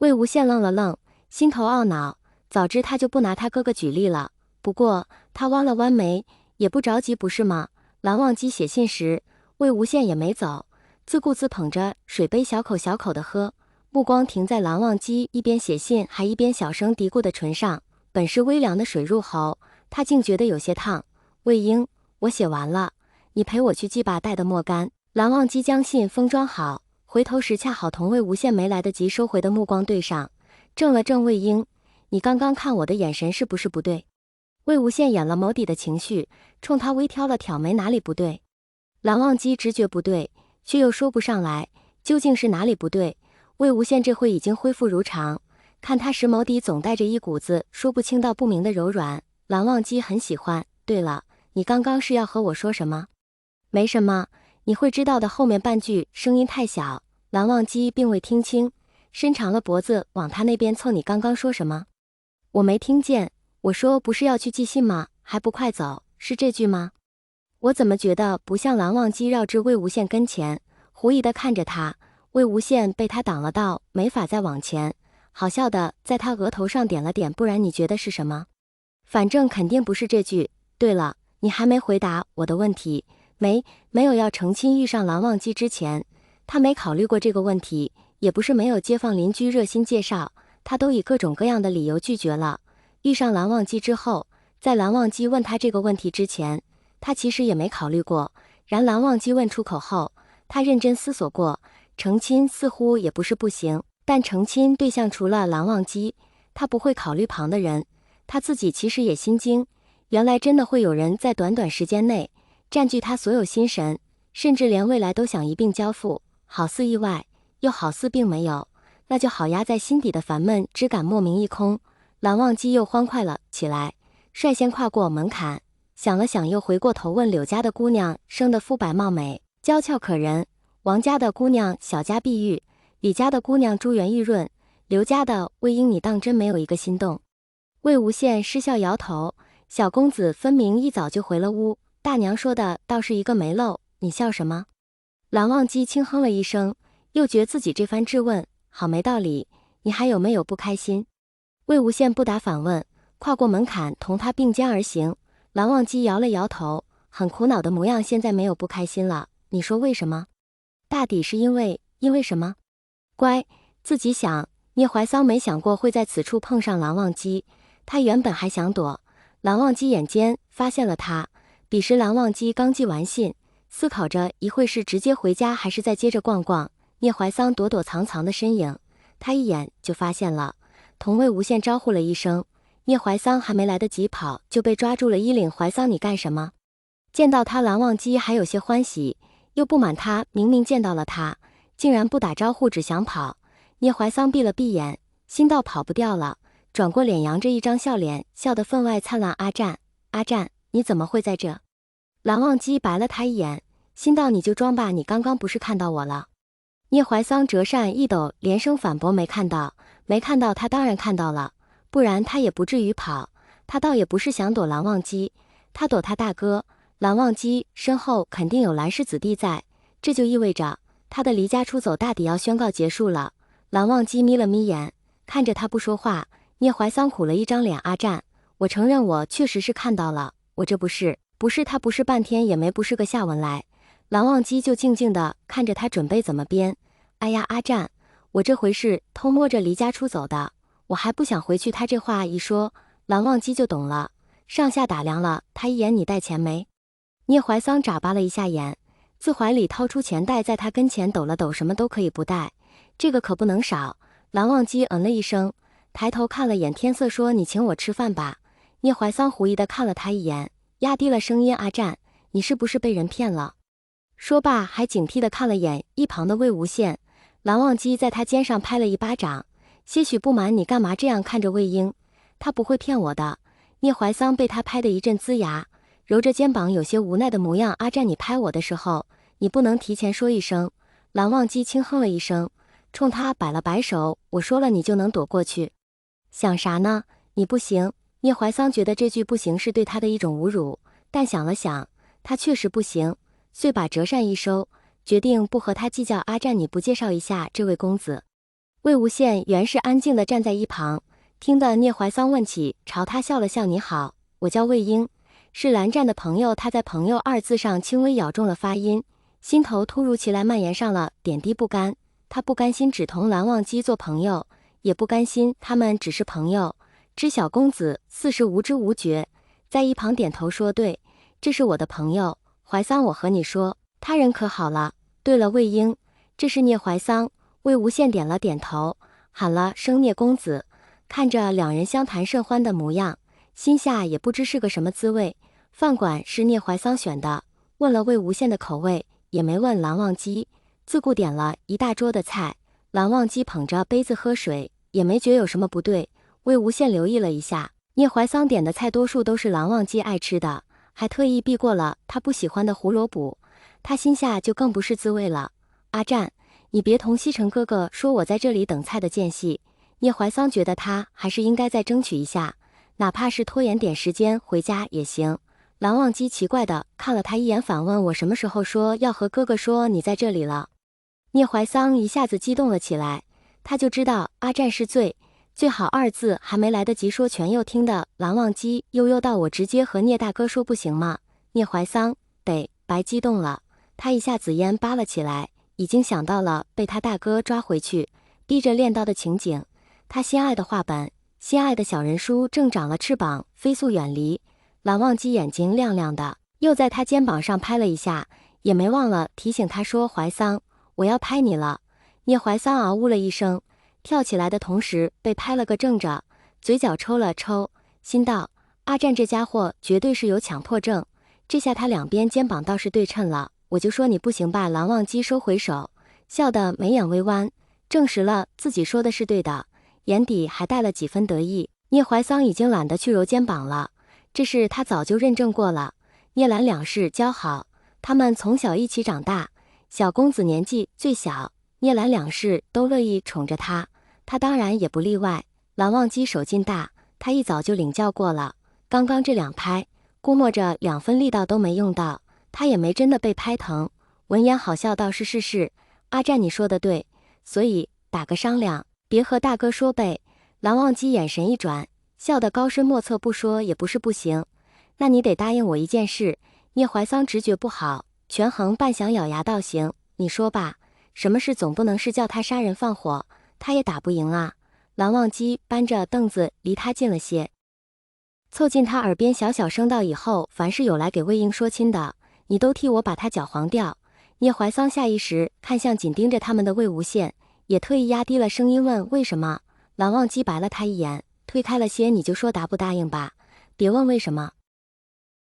魏无羡愣了愣，心头懊恼，早知他就不拿他哥哥举例了。不过他弯了弯眉，也不着急，不是吗？蓝忘机写信时，魏无羡也没走，自顾自捧着水杯小口小口的喝，目光停在蓝忘机一边写信还一边小声嘀咕的唇上。本是微凉的水入喉，他竟觉得有些烫。魏婴，我写完了，你陪我去寄吧，带的莫干。蓝忘机将信封装好，回头时恰好同魏无羡没来得及收回的目光对上，正了正魏婴，你刚刚看我的眼神是不是不对？魏无羡掩了眸底的情绪，冲他微挑了挑眉，哪里不对？蓝忘机直觉不对，却又说不上来究竟是哪里不对。魏无羡这会已经恢复如常，看他时眸底总带着一股子说不清道不明的柔软，蓝忘机很喜欢。对了，你刚刚是要和我说什么？没什么，你会知道的。后面半句声音太小，蓝忘机并未听清，伸长了脖子往他那边凑。你刚刚说什么？我没听见。我说不是要去寄信吗？还不快走，是这句吗？我怎么觉得不像？蓝忘机绕至魏无羡跟前，狐疑地看着他。魏无羡被他挡了道，没法再往前，好笑的在他额头上点了点。不然你觉得是什么？反正肯定不是这句。对了，你还没回答我的问题。没有要成亲。遇上蓝忘机之前，他没考虑过这个问题，也不是没有街坊邻居热心介绍，他都以各种各样的理由拒绝了。遇上蓝忘机之后，在蓝忘机问他这个问题之前，他其实也没考虑过。然蓝忘机问出口后，他认真思索过，成亲似乎也不是不行，但成亲对象除了蓝忘机，他不会考虑旁的人。他自己其实也心惊，原来真的会有人在短短时间内占据他所有心神，甚至连未来都想一并交付。好似意外，又好似并没有，那就好压在心底的烦闷之感莫名一空。蓝忘机又欢快了起来，率先跨过门槛，想了想，又回过头问柳家的姑娘生得肤白貌美，娇俏可人，王家的姑娘小家碧玉，李家的姑娘珠圆玉润，刘家的魏婴，你当真没有一个心动？魏无羡失笑摇头，小公子分明一早就回了屋，大娘说的倒是一个没漏，你笑什么？蓝忘机轻哼了一声，又觉自己这番质问好没道理，你还有没有不开心？魏无羡不答反问，跨过门槛同他并肩而行。蓝忘机摇了摇头，很苦恼的模样。现在没有不开心了，你说为什么？大抵是因为什么？乖，自己想。聂怀桑没想过会在此处碰上蓝忘机，他原本还想躲，蓝忘机眼尖发现了他。彼时蓝忘机刚寄完信，思考着一会是直接回家还是再接着逛逛聂怀桑躲躲藏藏的身影，他一眼就发现了，同魏无羡招呼了一声，聂怀桑还没来得及跑，就被抓住了衣领。怀桑，你干什么？见到他，蓝忘机还有些欢喜，又不满他明明见到了他，竟然不打招呼，只想跑。聂怀桑闭了闭眼，心道跑不掉了，转过脸，扬着一张笑脸，笑得分外灿烂。阿战，阿战，你怎么会在这？蓝忘机白了他一眼，心道你就装吧，你刚刚不是看到我了？聂怀桑折扇一抖，连声反驳，没看到，没看到。他当然看到了，不然他也不至于跑。他倒也不是想躲蓝忘机，他躲他大哥。蓝忘机身后肯定有蓝氏子弟在，这就意味着他的离家出走大抵要宣告结束了。蓝忘机眯了眯眼，看着他不说话。聂怀桑苦了一张脸，阿战，我承认我确实是看到了，我这不是他不是半天也没不是个下文来。蓝忘机就静静地看着他，准备怎么编。哎呀，阿战，我这回是偷摸着离家出走的，我还不想回去。他这话一说，蓝忘机就懂了，上下打量了他一眼，你带钱没？聂怀桑眨巴了一下眼，自怀里掏出钱袋，在他跟前抖了抖，什么都可以不带，这个可不能少。蓝忘机嗯了一声，抬头看了眼天色，说你请我吃饭吧。聂怀桑狐疑地看了他一眼，压低了声音，阿战，你是不是被人骗了？说罢还警惕地看了眼一旁的魏无羡。蓝忘机在他肩上拍了一巴掌，些许不满，你干嘛这样看着魏婴？他不会骗我的。聂怀桑被他拍得一阵龇牙，揉着肩膀有些无奈的模样。阿战，你拍我的时候，你不能提前说一声？蓝忘机轻哼了一声，冲他摆了摆手，我说了你就能躲过去？想啥呢？你不行。聂怀桑觉得这句不行是对他的一种侮辱，但想了想，他确实不行，遂把折扇一收，决定不和他计较。阿战，你不介绍一下这位公子？魏无羡原是安静地站在一旁，听得聂怀桑问起，朝他笑了笑：“你好，我叫魏婴，是蓝湛的朋友。”他在朋友二字上轻微咬中了发音，心头突如其来蔓延上了点滴不甘。他不甘心只同蓝忘机做朋友，也不甘心他们只是朋友。知小公子似是无知无觉，在一旁点头说：“对，这是我的朋友怀桑，我和你说，他人可好了？对了，魏婴，这是聂怀桑。”魏无羡点了点头，喊了声聂公子，看着两人相谈甚欢的模样，心下也不知是个什么滋味。饭馆是聂怀桑选的，问了魏无羡的口味，也没问蓝忘机，自顾点了一大桌的菜。蓝忘机捧着杯子喝水，也没觉有什么不对。魏无羡留意了一下，聂怀桑点的菜多数都是蓝忘机爱吃的，还特意避过了他不喜欢的胡萝卜，他心下就更不是滋味了。阿占，你别同西城哥哥说我在这里等菜的间隙。聂怀桑觉得他还是应该再争取一下，哪怕是拖延点时间回家也行。蓝忘机奇怪的看了他一眼，反问：“我什么时候说要和哥哥说你在这里了？”聂怀桑一下子激动了起来，他就知道阿占是最好二字还没来得及说全，又听得蓝忘机悠道：“我直接和聂大哥说不行吗？”聂怀桑白激动了，他一下子烟扒了起来，已经想到了被他大哥抓回去逼着练刀的情景。他心爱的画本，心爱的小人书正长了翅膀飞速远离。蓝忘机眼睛亮亮的，又在他肩膀上拍了一下，也没忘了提醒他说：“怀桑，我要拍你了。”聂怀桑嗷呜了一声，跳起来的同时被拍了个正着，嘴角抽了抽，心道：阿占这家伙绝对是有强迫症。这下他两边肩膀倒是对称了，我就说你不行吧。蓝忘机收回手，笑得眉眼微弯，证实了自己说的是对的，眼底还带了几分得意。聂怀桑已经懒得去揉肩膀了，这事他早就认证过了。聂蓝两世交好，他们从小一起长大，小公子年纪最小，聂蓝两世都乐意宠着他，他当然也不例外。蓝忘机手劲大，他一早就领教过了，刚刚这两拍估摸着2分力道都没用到，他也没真的被拍疼。闻言好笑道：“是，阿占你说的对，所以打个商量，别和大哥说呗。”蓝忘机眼神一转，笑得高深莫测，不说也不是不行，那你得答应我一件事。聂怀桑直觉不好，权衡半晌咬牙道：“行，你说吧，什么事总不能是叫他杀人放火，他也打不赢啊。”蓝忘机搬着凳子离他近了些，凑近他耳边小声道：“以后凡是有来给魏婴说亲的，你都替我把他搅黄掉。”聂怀桑下意识看向紧盯着他们的魏无羡，也特意压低了声音问：“为什么？”蓝忘机白了他一眼，推开了些：“你就说答不答应吧，别问为什么。”